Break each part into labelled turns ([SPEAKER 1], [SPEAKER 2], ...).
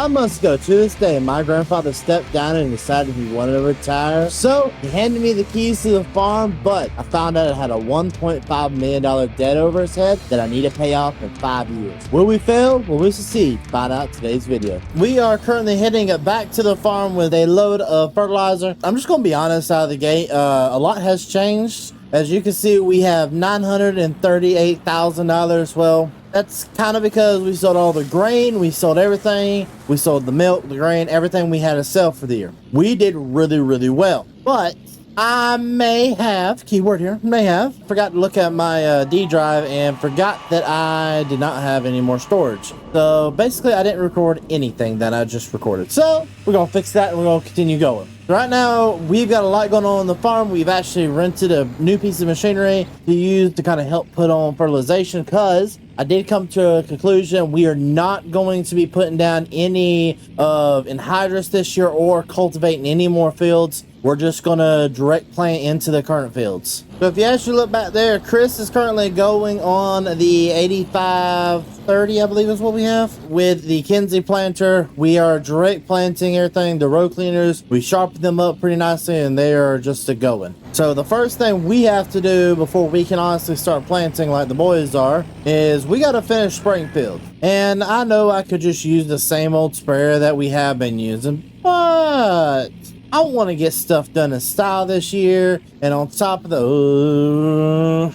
[SPEAKER 1] I must go. To this day, my grandfather stepped down and decided he wanted to retire. So he handed me the keys to the farm, but I found out it had a $1.5 million debt over his head that I need to pay off in 5 years. Will we fail? Will we succeed? Find out today's video. We are currently heading back to the farm with a load of fertilizer. I'm just going to be honest out of the gate. A lot has changed. As you can see, we have $938,000. Well, that's kind of because we sold all the grain, we sold everything, we sold the milk, the grain, everything we had to sell for the year. We did really, really well, but I may have, keyword here, forgot to look at my D drive and forgot that I did not have any more storage. So basically I didn't record anything that I just recorded. So we're going to fix that and we're going to continue going. Right now, we've got a lot going on the farm. We've actually rented a new piece of machinery to use to kind of help put on fertilization, because I did come to a conclusion. We are not going to be putting down any anhydrous this year or cultivating any more fields. We're just going to direct plant into the current fields. So if you actually look back there, Chris is currently going on the 8530, I believe is what we have. With the Kinsey planter, we are direct planting everything. The row cleaners, we sharpen them up pretty nicely and they are just a going. So the first thing we have to do before we can honestly start planting like the boys are, is we got to finish spraying field. And I know I could just use the same old sprayer that we have been using, but I want to get stuff done in style this year, and on top of the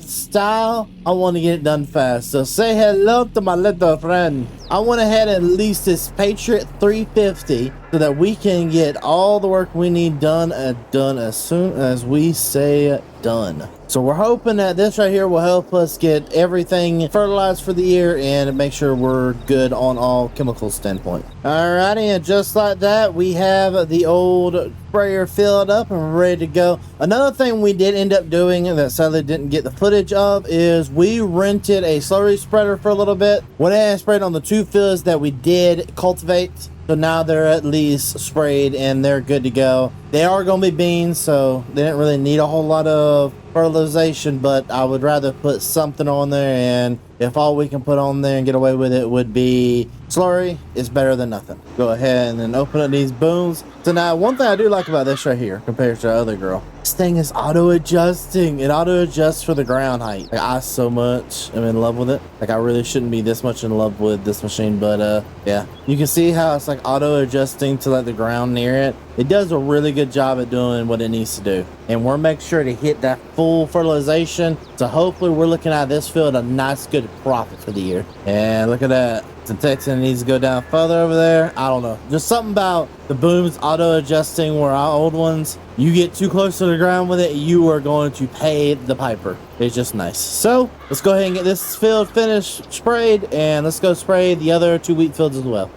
[SPEAKER 1] style, I want to get it done fast. So say hello to my little friend. I went ahead and leased this Patriot 350 so that we can get all the work we need done as soon as we say done. So we're hoping that this right here will help us get everything fertilized for the year and make sure we're good on all chemical standpoint. Alrighty, and just like that, we have the old sprayer filled up and ready to go. Another thing we did end up doing that sadly didn't get the footage of is we rented a slurry spreader for a little bit. Went ahead and sprayed on the 2 fields that we did cultivate. So now they're at least sprayed and they're good to go. They are going to be beans, so they didn't really need a whole lot of fertilization, but I would rather put something on there, and if all we can put on there and get away with it would be slurry, it's better than nothing. Go ahead and then open up these booms. So now one thing I do like about this right here compared to the other girl, this thing is auto adjusting. It auto adjusts for the ground height. Like, I so much am in love with it. Like, I really shouldn't be this much in love with this machine, but yeah, you can see how it's like auto adjusting to like the ground near it. It does a really good job at doing what it needs to do, and we're making sure to hit that full fertilization. So hopefully we're looking at this field a nice good profit for the year. And look at that, the Texan needs to go down further over there. I don't know, just something about the booms auto adjusting, where our old ones, you get too close to the ground with it, you are going to pay the piper. It's just nice. So let's go ahead and get this field finished sprayed, and let's go spray the other 2 wheat fields as well.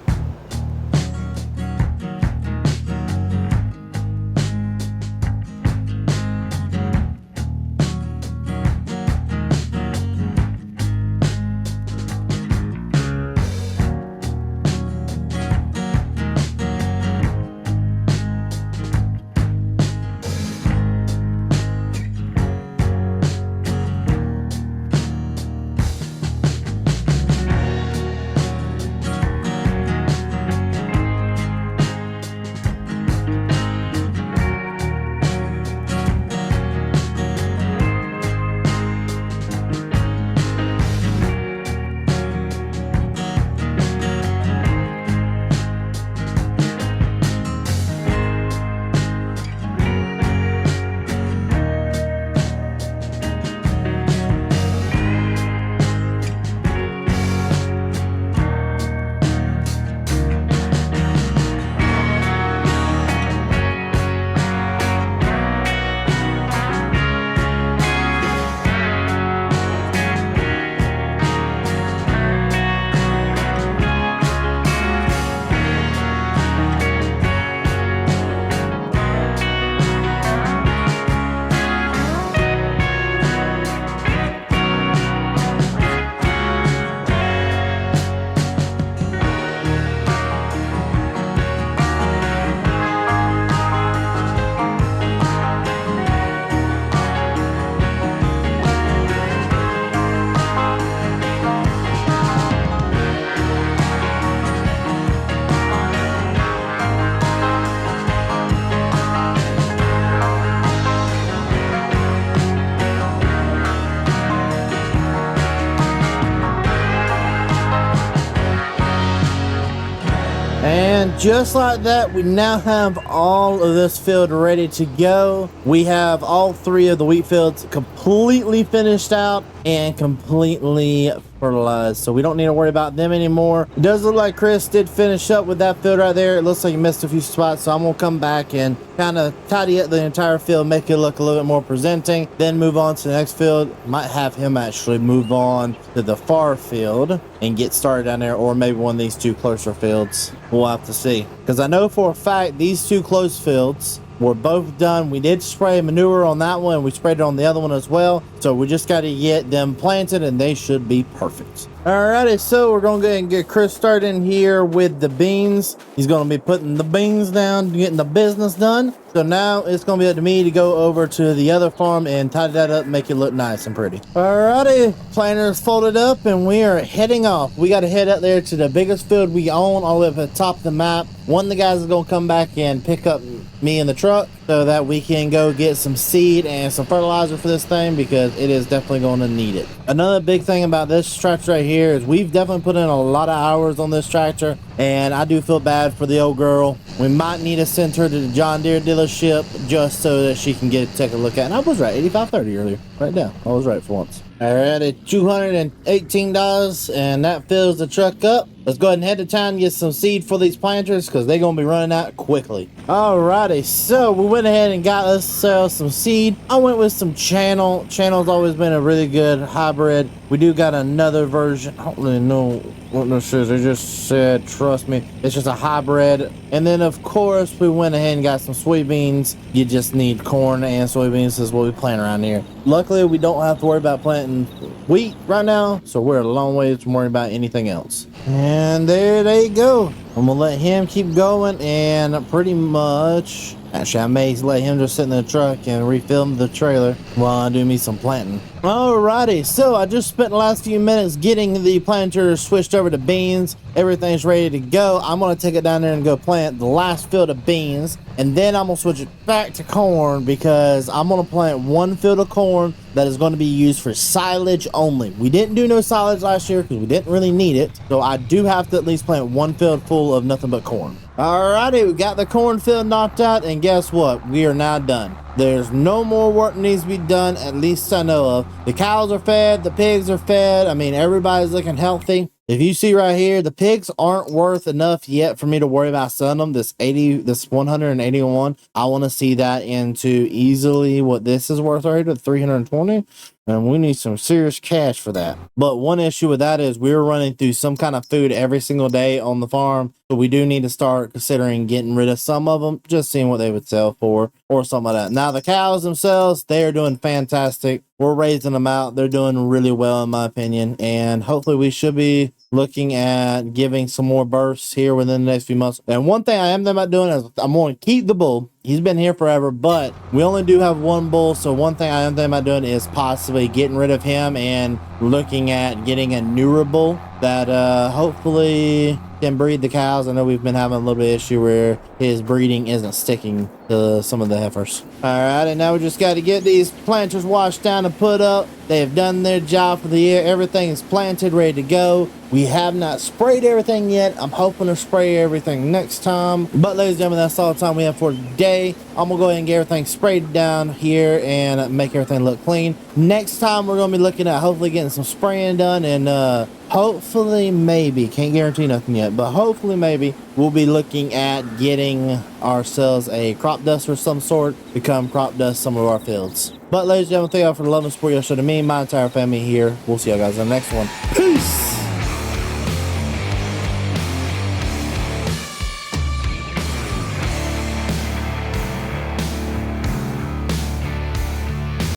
[SPEAKER 1] And just like that, we now have all of this field ready to go. We have all 3 of the wheat fields completely finished out and completely fertilized, so we don't need to worry about them anymore. It does look like Chris did finish up with that field right there. It looks like he missed a few spots, so I'm gonna come back and kind of tidy up the entire field, make it look a little bit more presenting, then move on to the next field. Might have him actually move on to the far field and get started down there, or maybe one of these 2 closer fields. We'll have to see, because I know for a fact these 2 close fields were both done. We did spray manure on that one. We sprayed it on the other one as well. So we just got to get them planted and they should be perfect. Alrighty, so we're going to go ahead and get Chris started in here with the beans. He's going to be putting the beans down, getting the business done. So now it's going to be up to me to go over to the other farm and tidy that up, make it look nice and pretty. Alrighty, planters folded up and we are heading off. We got to head up there to the biggest field we own, all the way up at the top of the map. One of the guys is going to come back and pick up me in the truck so that we can go get some seed and some fertilizer for this thing, because it is definitely going to need it. Another big thing about this tractor right here is we've definitely put in a lot of hours on this tractor, and I do feel bad for the old girl. We might need to send her to the John Deere dealership just so that she can take a look at it. And I was right, 85.30 earlier. Right now, I was right for once. Alright, $218, and that fills the truck up. Let's go ahead and head to town and get some seed for these planters, because they're going to be running out quickly. Alrighty, so we went ahead and got us some seed. I went with some Channel. Channel's always been a really good hybrid. We do got another version. I don't really know what this is. They just said, trust me, it's just a hybrid. And then, of course, we went ahead and got some soybeans. You just need corn and soybeans is what we plant around here. Luckily, we don't have to worry about planting wheat right now, so we're a long way from worrying about anything else. And there they go. I'm gonna let him keep going, and pretty much, actually I may let him just sit in the truck and refill the trailer while I do me some planting. Alrighty, so I just spent the last few minutes getting the planter switched over to beans. Everything's ready to go. I'm gonna take it down there and go plant the last field of beans, and then I'm gonna switch it back to corn, because I'm gonna plant 1 field of corn that is going to be used for silage only. We didn't do no silage last year because we didn't really need it, so I do have to at least plant 1 field full of nothing but corn. Alrighty, we got the cornfield knocked out, and guess what? We are now done. There's no more work needs to be done, at least I know of. The cows are fed, the pigs are fed. I mean, everybody's looking healthy. If you see right here, the pigs aren't worth enough yet for me to worry about selling them. This 181, I want to see that into easily what this is worth right here, 320. And we need some serious cash for that. But one issue with that is we're running through some kind of food every single day on the farm. So we do need to start considering getting rid of some of them, just seeing what they would sell for or something like that. Now, the cows themselves, they are doing fantastic. We're raising them out. They're doing really well, in my opinion. And hopefully we should be looking at giving some more births here within the next few months. And one thing I am thinking about doing is I'm going to keep the bull. He's been here forever, but we only do have 1 bull. So one thing I am thinking about doing is possibly getting rid of him and looking at getting a newer bull that hopefully can breed the cows. I know we've been having a little bit of issue where his breeding isn't sticking to some of the heifers. All right, and now we just got to get these planters washed down and put up. They have done their job for the year. Everything is planted, ready to go. We have not sprayed everything yet. I'm hoping to spray everything next time. But ladies and gentlemen, that's all the time we have for today. I'm going to go ahead and get everything sprayed down here and make everything look clean. Next time, we're going to be looking at hopefully getting some spraying done, and hopefully maybe, can't guarantee nothing yet, but hopefully maybe we'll be looking at getting ourselves a crop duster of some sort to come crop dust some of our fields. But ladies and gentlemen, thank y'all for the love and support y'all show to me and my entire family here. We'll see y'all guys in the next one. Peace!